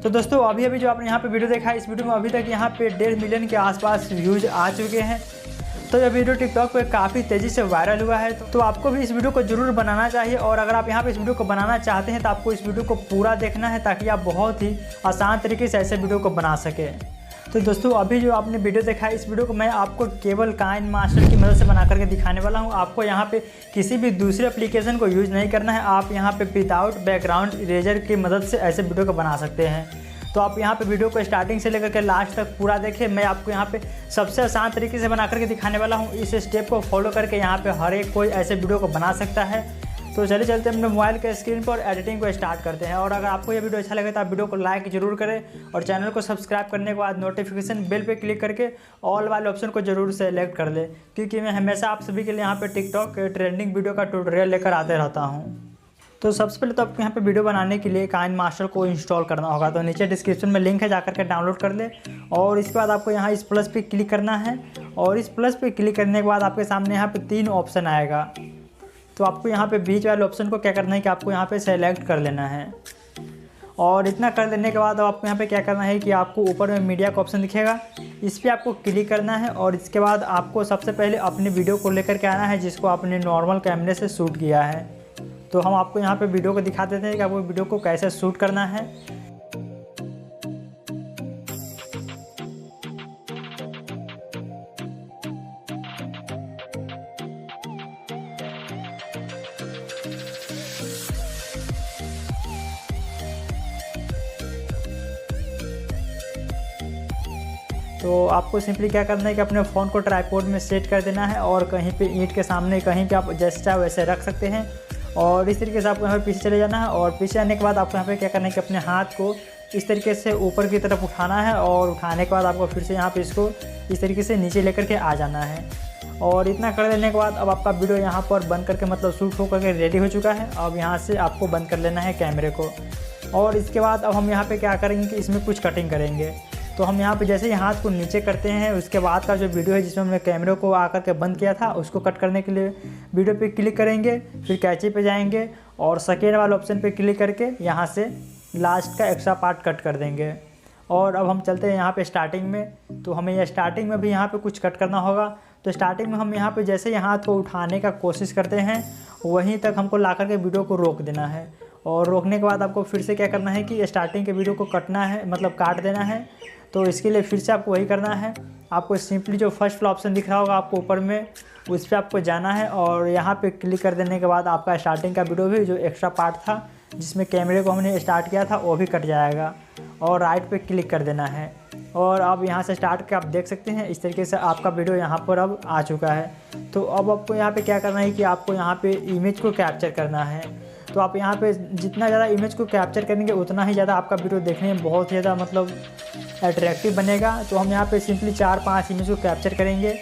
तो दोस्तों अभी जो आपने यहाँ पे वीडियो देखा है, इस वीडियो में अभी तक यहाँ पे 1.5 मिलियन के आसपास व्यूज़ आ चुके हैं। तो यह वीडियो टिकटॉक पे काफ़ी तेज़ी से वायरल हुआ है। तो आपको भी इस वीडियो को ज़रूर बनाना चाहिए, और अगर आप यहाँ पे इस वीडियो को बनाना चाहते हैं तो आपको इस वीडियो को पूरा देखना है, ताकि आप बहुत ही आसान तरीके से ऐसे वीडियो को बना सकें। तो दोस्तों अभी जो आपने वीडियो देखा है, इस वीडियो को मैं आपको केवल काइन मास्टर की मदद से बना करके दिखाने वाला हूँ। आपको यहाँ पे किसी भी दूसरे एप्लीकेशन को यूज़ नहीं करना है। आप यहाँ पे विदाउट बैकग्राउंड इरेजर की मदद से ऐसे वीडियो को बना सकते हैं। तो आप यहाँ पे वीडियो को स्टार्टिंग से लेकर के लास्ट तक पूरा देखें। मैं आपको यहाँ पे सबसे आसान तरीके से बना करके दिखाने वाला हूँ। इस स्टेप को फॉलो करके यहाँ पे हर एक कोई ऐसे वीडियो को बना सकता है। तो चलिए चलते हैं अपने मोबाइल के स्क्रीन पर एडिटिंग को स्टार्ट करते हैं। और अगर आपको ये वीडियो अच्छा लगे तो आप वीडियो को लाइक जरूर करें, और चैनल को सब्सक्राइब करने के बाद नोटिफिकेशन बेल पे क्लिक करके ऑल वाले ऑप्शन को जरूर सेलेक्ट कर लें, क्योंकि मैं हमेशा आप सभी के लिए यहाँ पे टिकटॉक के ट्रेंडिंग वीडियो का ट्यूटोरियल लेकर आते रहता हूँ। तो सबसे पहले तो आपको यहाँ पे वीडियो बनाने के लिए काइन मास्टर को इंस्टॉल करना होगा। तो नीचे डिस्क्रिप्शन में लिंक है, जाकर के डाउनलोड कर ले। और इसके बाद आपको यहाँ इस प्लस पे क्लिक करना है, और इस प्लस पे क्लिक करने के बाद आपके सामने यहाँ पे 3 ऑप्शन आएगा। तो आपको यहाँ पे बीच वाले ऑप्शन को क्या करना है कि आपको यहाँ पे सेलेक्ट कर लेना है। और इतना कर लेने के बाद आपको यहाँ पे क्या करना है कि आपको ऊपर में मीडिया का ऑप्शन दिखेगा, इस पर आपको क्लिक करना है। और इसके बाद आपको सबसे पहले अपनी वीडियो को लेकर के आना है, जिसको आपने नॉर्मल कैमरे से शूट किया है। तो हम आपको यहाँ पे वीडियो को दिखा देते हैं कि आपको वीडियो को कैसे शूट करना है। तो आपको सिंपली क्या करना है कि अपने फ़ोन को ट्राइपॉड में सेट कर देना है, और कहीं पे ईंट के सामने कहीं पे आप जैसे चाहे वैसे रख सकते हैं। और इस तरीके से आपको यहाँ पे पीछे चले जाना है, और पीछे आने के बाद आपको यहाँ पे क्या करना है कि अपने हाथ को इस तरीके से ऊपर की तरफ उठाना है, और उठाने के बाद आपको फिर से यहाँ पे इसको इस तरीके से नीचे लेकर के आ जाना है। और इतना कर लेने के बाद अब आपका वीडियो यहाँ पर बंद करके मतलब शूट हो करके रेडी हो चुका है। अब यहाँ से आपको बंद कर लेना है कैमरे को। और इसके बाद अब हम यहाँ पर क्या करेंगे कि इसमें कुछ कटिंग करेंगे। तो हम यहाँ पे जैसे ही हाथ को नीचे करते हैं, उसके बाद का जो वीडियो है जिसमें हमने कैमरे को आकर के बंद किया था, उसको कट करने के लिए वीडियो पे क्लिक करेंगे, फिर कैची पे जाएंगे, और सेकेंड वाले ऑप्शन पे क्लिक करके यहाँ से लास्ट का एक्स्ट्रा पार्ट कट कर देंगे। और अब हम चलते हैं यहाँ पे स्टार्टिंग में। तो हमें यह स्टार्टिंग में भी यहाँ पे कुछ कट करना होगा। तो स्टार्टिंग में हम यहाँ पे जैसे ही हाथ को उठाने का कोशिश करते हैं, वहीं तक हमको ला कर के वीडियो को रोक देना है। और रोकने के बाद आपको फिर से क्या करना है कि स्टार्टिंग के वीडियो को कटना है, मतलब काट देना है। तो इसके लिए फिर से आपको वही करना है। आपको सिंपली जो फर्स्ट वाला ऑप्शन दिख रहा होगा आपको ऊपर में, उस पर आपको जाना है, और यहाँ पे क्लिक कर देने के बाद आपका स्टार्टिंग का वीडियो भी जो एक्स्ट्रा पार्ट था जिसमें कैमरे को हमने स्टार्ट किया था, वो भी कट जाएगा। और राइट पे क्लिक कर देना है, और अब यहाँ से स्टार्ट करके आप देख सकते हैं इस तरीके से आपका वीडियो यहाँ पर अब आ चुका है। तो अब आपको यहाँ पे क्या करना है कि आपको यहाँ पे इमेज को कैप्चर करना है। तो आप यहाँ पे जितना ज़्यादा इमेज को कैप्चर करेंगे उतना ही ज़्यादा आपका वीडियो देखने में बहुत ही ज़्यादा मतलब अट्रैक्टिव बनेगा। तो हम यहाँ पे सिंपली 4-5 इमेज को कैप्चर करेंगे।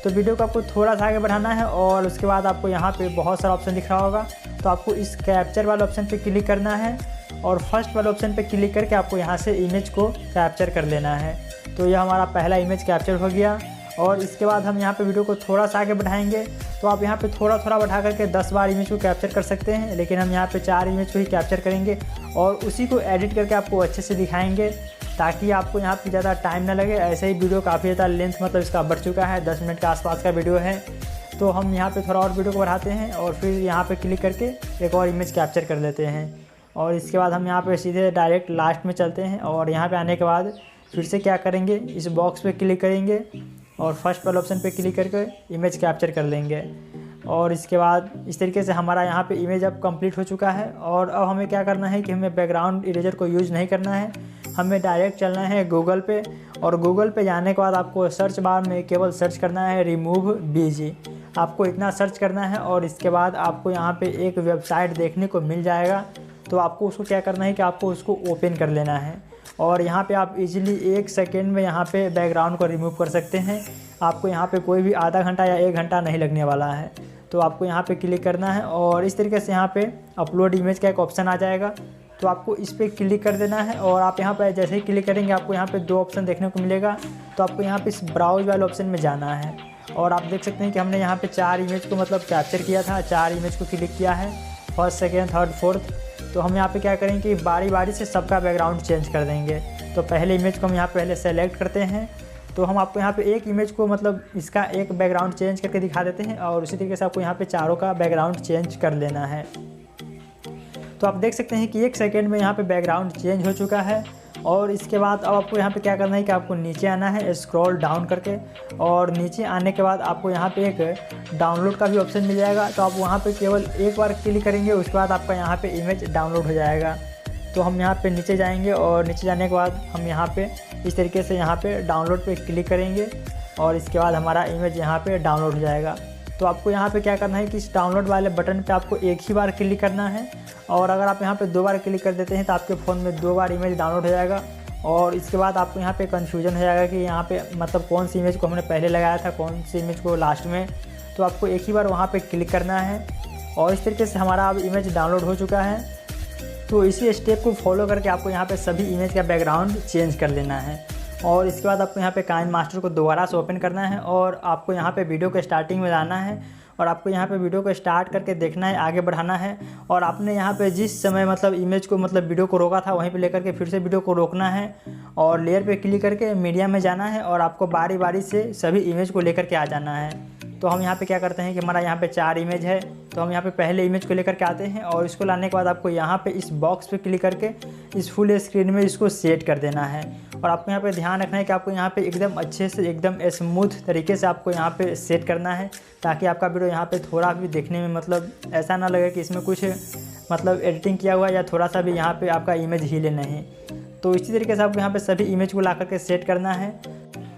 तो वीडियो को आपको थोड़ा सा आगे बढ़ाना है, और उसके बाद आपको यहाँ पे बहुत सारा ऑप्शन दिख रहा होगा। तो आपको इस कैप्चर वाले ऑप्शन पे क्लिक करना है, और फर्स्ट वाले ऑप्शन पे क्लिक करके आपको यहाँ से इमेज को कैप्चर कर लेना है। तो यह हमारा पहला इमेज कैप्चर हो गया। और इसके बाद हम यहाँ पे वीडियो को थोड़ा सा आगे बढ़ाएंगे। तो आप यहाँ पे थोड़ा थोड़ा बढ़ा करके 10 बार इमेज को कैप्चर कर सकते हैं, लेकिन हम यहाँ पे 4 इमेज को ही कैप्चर करेंगे, और उसी को एडिट करके आपको अच्छे से दिखाएंगे, ताकि आपको यहाँ पे ज़्यादा टाइम ना लगे। ऐसे ही वीडियो काफ़ी ज़्यादा लेंथ मतलब इसका बढ़ चुका है, 10 मिनट के आसपास का वीडियो है। तो हम यहाँ पे थोड़ा और वीडियो को बढ़ाते हैं, और फिर यहाँ पे क्लिक करके एक और इमेज कैप्चर कर लेते हैं। और इसके बाद हम यहाँ पे सीधे डायरेक्ट लास्ट में चलते हैं, और यहाँ पे आने के बाद फिर से क्या करेंगे, इस बॉक्स पे क्लिक करेंगे, और फर्स्ट वाले ऑप्शन पे क्लिक करके इमेज कैप्चर कर लेंगे। और इसके बाद इस तरीके से हमारा यहाँ पे इमेज अब कंप्लीट हो चुका है। और अब हमें क्या करना है कि हमें बैकग्राउंड इरेजर को यूज़ नहीं करना है, हमें डायरेक्ट चलना है गूगल पे। और गूगल पे जाने के बाद आपको सर्च बार में केवल सर्च करना है रिमूव बीजी। आपको इतना सर्च करना है, और इसके बाद आपको यहाँ पे एक वेबसाइट देखने को मिल जाएगा। तो आपको उसको क्या करना है कि आपको उसको ओपन कर लेना है, और यहाँ पे आप इजीली 1 सेकेंड में यहाँ पे बैकग्राउंड को रिमूव कर सकते हैं। आपको यहाँ पे कोई भी आधा घंटा या 1 घंटा नहीं लगने वाला है। तो आपको यहाँ पे क्लिक करना है, और इस तरीके से यहाँ पे अपलोड इमेज का एक ऑप्शन आ जाएगा। तो आपको इस पर क्लिक कर देना है, और आप यहाँ पे जैसे ही क्लिक करेंगे आपको यहाँ पे 2 ऑप्शन देखने को मिलेगा। तो आपको यहाँ पे इस ब्राउज वाले ऑप्शन में जाना है, और आप देख सकते हैं कि हमने यहाँ पे 4 इमेज को मतलब कैप्चर किया था, 4 इमेज को क्लिक किया है, फर्स्ट, सेकेंड, थर्ड, फोर्थ। तो हम यहाँ पे क्या करेंगे कि बारी बारी से सबका बैकग्राउंड चेंज कर देंगे। तो पहले इमेज को हम यहाँ पहले सेलेक्ट करते हैं। तो हम आपको यहाँ पे एक इमेज को मतलब इसका एक बैकग्राउंड चेंज करके दिखा देते हैं और उसी तरीके से आपको यहाँ पे चारों का बैकग्राउंड चेंज कर लेना है। तो आप देख सकते हैं कि 1 सेकेंड में यहाँ पे बैकग्राउंड चेंज हो चुका है। और इसके बाद अब आपको यहाँ पे क्या करना है कि आपको नीचे आना है स्क्रॉल डाउन करके, और नीचे आने के बाद आपको यहाँ पे एक डाउनलोड का भी ऑप्शन मिल जाएगा। तो आप वहाँ पे केवल एक बार क्लिक करेंगे, उसके बाद आपका यहाँ पे इमेज डाउनलोड हो जाएगा। तो हम यहाँ पे नीचे जाएंगे और नीचे जाने के बाद हम यहाँ पे इस तरीके से यहाँ पे डाउनलोड पे क्लिक करेंगे और इसके बाद हमारा इमेज यहाँ पे डाउनलोड हो जाएगा। तो आपको यहाँ पे क्या करना है कि इस डाउनलोड वाले बटन पे आपको एक ही बार क्लिक करना है, और अगर आप यहाँ पे 2 बार क्लिक कर देते हैं तो आपके फ़ोन में 2 बार इमेज डाउनलोड हो जाएगा। और इसके बाद आपको यहाँ पे कन्फ्यूजन हो जाएगा कि यहाँ पे मतलब कौन सी इमेज को हमने पहले लगाया था, कौन सी इमेज को लास्ट में। तो आपको एक ही बार वहाँ पर क्लिक करना है और इस तरीके से हमारा अब इमेज डाउनलोड हो चुका है। तो इसी स्टेप को फॉलो करके आपको यहाँ पे सभी इमेज का बैकग्राउंड चेंज कर लेना है। और इसके बाद आपको यहाँ पे काइन मास्टर को दोबारा से ओपन करना है और आपको यहाँ पे वीडियो के स्टार्टिंग में जाना है और आपको यहाँ पे वीडियो को स्टार्ट करके देखना है, आगे बढ़ाना है। और आपने यहाँ पे जिस समय मतलब इमेज को मतलब वीडियो को रोका था वहीं पे लेकर के फिर से वीडियो को रोकना है और लेयर पे क्लिक करके मीडिया में जाना है और आपको बारी बारी से सभी इमेज को लेकर के आ जाना है। तो हम यहाँ पे क्या करते हैं कि हमारा यहाँ पे 4 इमेज है, तो हम यहाँ पे पहले इमेज को लेकर के आते हैं और इसको लाने के बाद आपको यहाँ पे इस बॉक्स पे क्लिक करके इस फुल स्क्रीन में इसको सेट कर देना है। और आपको यहाँ पे ध्यान रखना है कि आपको यहाँ पे एकदम अच्छे से एकदम स्मूथ तरीके से आपको यहाँ पे सेट करना है, ताकि आपका वीडियो यहाँ पे थोड़ा भी देखने में मतलब ऐसा ना लगे कि इसमें कुछ मतलब एडिटिंग किया हुआ या थोड़ा सा भी यहाँ पे आपका इमेज हिले नहीं। तो इसी तरीके से आपको यहाँ पे सभी इमेज को ला करके सेट करना है।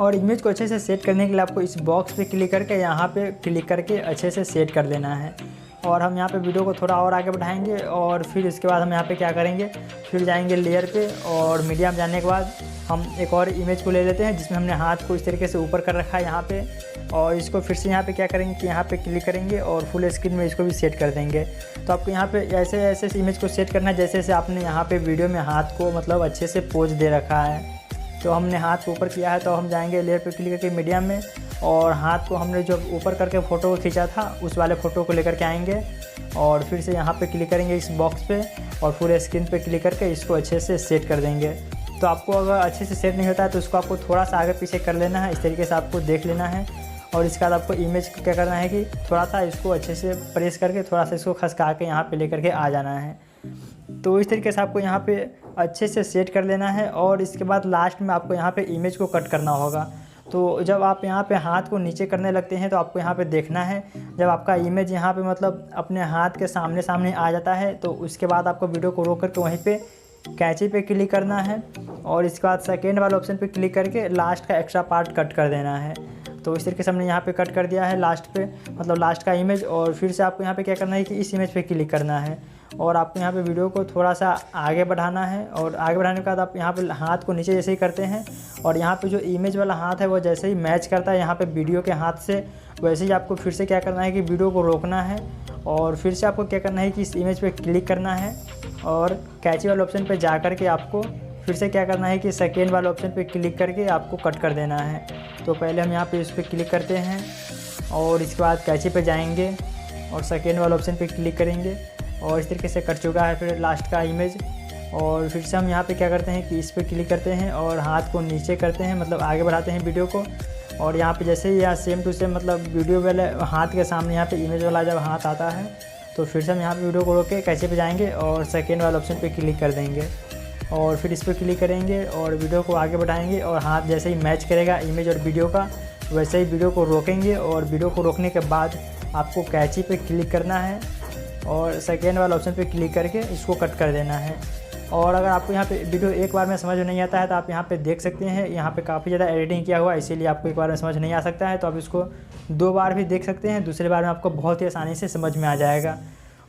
और इमेज को अच्छे से सेट करने के लिए आपको इस बॉक्स पे क्लिक करके यहाँ पे क्लिक करके अच्छे से सेट कर लेना है। और हम यहाँ पे वीडियो को थोड़ा और आगे बढ़ाएंगे और फिर इसके बाद हम यहाँ पे क्या करेंगे, फिर जाएंगे लेयर पे और मीडिया में जाने के बाद हम एक और इमेज को ले लेते हैं जिसमें हमने हाथ को इस तरीके से ऊपर कर रखा है यहाँ पे, और इसको फिर से यहाँ पे क्या करेंगे कि यहाँ पे क्लिक करेंगे और फुल स्क्रीन में इसको भी सेट कर देंगे। तो आपको यहाँ पे ऐसे ऐसे इमेज को सेट करना है जैसे जैसे आपने यहाँ पे वीडियो में हाथ को मतलब अच्छे से पोज दे रखा है। तो हमने हाथ को ऊपर किया है तो हम जाएंगे लेयर पे क्लिक करके मीडियम में, और हाथ को हमने जो ऊपर करके फ़ोटो को खींचा था उस वाले फ़ोटो को लेकर के आएंगे और फिर से यहाँ पे क्लिक करेंगे इस बॉक्स पे और पूरे स्क्रीन पे क्लिक करके इसको अच्छे से सेट कर देंगे। तो आपको अगर अच्छे से सेट नहीं होता है तो उसको आपको थोड़ा सा आगे पीछे कर लेना है, इस तरीके से आपको देख लेना है। और इसके बाद आपको इमेज को क्या करना है कि थोड़ा सा इसको अच्छे से प्रेस करके थोड़ा सा इसको खसका के यहाँ पे लेकर के आ जाना है। तो इस तरीके से आपको यहाँ पे अच्छे से सेट कर लेना है। और इसके बाद लास्ट में आपको यहाँ पे इमेज को कट करना होगा। तो जब आप यहाँ पे हाथ को नीचे करने लगते हैं तो आपको यहाँ पे देखना है, जब आपका इमेज यहाँ पे मतलब अपने हाथ के सामने सामने आ जाता है तो उसके बाद आपको वीडियो को रोक करके वहीं पे कैंची पे क्लिक करना है और इसके बाद सेकेंड वाले ऑप्शन पे क्लिक करके लास्ट का एक्स्ट्रा पार्ट कट कर देना है। तो इस तरीके से हमने यहाँ पे कट कर दिया है लास्ट पे मतलब लास्ट का इमेज। और फिर से आपको यहाँ पे क्या करना है कि इस इमेज पे क्लिक करना है और आपको यहाँ पे वीडियो को थोड़ा सा आगे बढ़ाना है। और आगे बढ़ाने के बाद आप यहाँ पे हाथ को नीचे जैसे ही करते हैं और यहाँ पे जो इमेज वाला हाथ है वो जैसे ही मैच करता है यहाँ पे वीडियो के हाथ से, वैसे ही आपको फिर से क्या करना है कि वीडियो को रोकना है और फिर से आपको क्या करना है कि इस इमेज पे क्लिक करना है और कैची वाले ऑप्शन पे जा कर के आपको फिर से क्या करना है कि सेकेंड वाले ऑप्शन पे क्लिक करके आपको कट कर देना है। तो पहले हम यहाँ पे इस पर क्लिक करते हैं और इसके बाद कैची पे जाएंगे और सेकेंड वाले ऑप्शन पे क्लिक करेंगे और इस तरीके से कट चुका है फिर लास्ट का इमेज। और फिर से हम यहाँ पे क्या करते हैं कि इस पर क्लिक करते हैं और हाथ को नीचे करते हैं मतलब आगे बढ़ाते हैं वीडियो को। और यहाँ पे जैसे ही यहाँ सेम टू सेम मतलब वीडियो वाले हाथ के सामने यहाँ पे इमेज वाला जब हाथ आता है तो फिर से हम यहाँ पे वीडियो को रोक के कैसे पे जाएंगे और सेकेंड वाले ऑप्शन पे क्लिक कर देंगे और फिर इस पर क्लिक करेंगे और वीडियो को आगे बढ़ाएंगे और हाथ जैसे ही मैच करेगा इमेज और वीडियो का वैसे ही वीडियो को रोकेंगे। और वीडियो को रोकने के बाद आपको कैची पे क्लिक करना है और सेकेंड वाले ऑप्शन पे क्लिक करके इसको कट कर देना है। और अगर आपको यहाँ पे वीडियो एक बार में समझ नहीं आता है तो आप यहाँ पे देख सकते हैं, यहाँ पे काफ़ी ज़्यादा एडिटिंग किया हुआ है इसीलिए आपको एक बार में समझ नहीं आ सकता है। तो आप इसको 2 बार भी देख सकते हैं, दूसरे बार में आपको बहुत ही आसानी से समझ में आ जाएगा।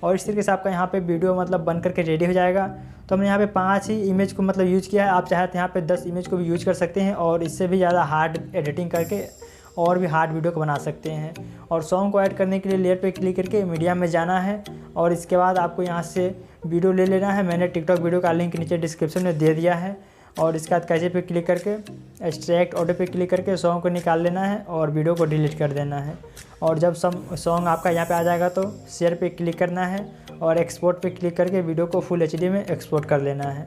और इस तरीके से आपका यहाँ पे वीडियो मतलब बन करके रेडी हो जाएगा। तो हमने यहाँ पे 5 ही इमेज को मतलब यूज़ किया है, आप चाहे तो यहाँ पे 10 इमेज को भी यूज़ कर सकते हैं और इससे भी ज़्यादा हार्ड एडिटिंग करके और भी हार्ड वीडियो को बना सकते हैं। और सॉन्ग को ऐड करने के लिए लेयर पे क्लिक करके मीडिया में जाना है और इसके बाद आपको यहाँ से वीडियो ले लेना है। मैंने टिकटॉक वीडियो का लिंक नीचे डिस्क्रिप्शन में दे दिया है। और इसके बाद कैसे पे क्लिक करके एक्सट्रैक्ट ऑडियो पे क्लिक करके सॉन्ग को निकाल लेना है और वीडियो को डिलीट कर देना है। और जब सॉन्ग आपका यहाँ पे आ जाएगा तो शेयर पे क्लिक करना है और एक्सपोर्ट पे क्लिक करके वीडियो को फुल एचडी में एक्सपोर्ट कर लेना है।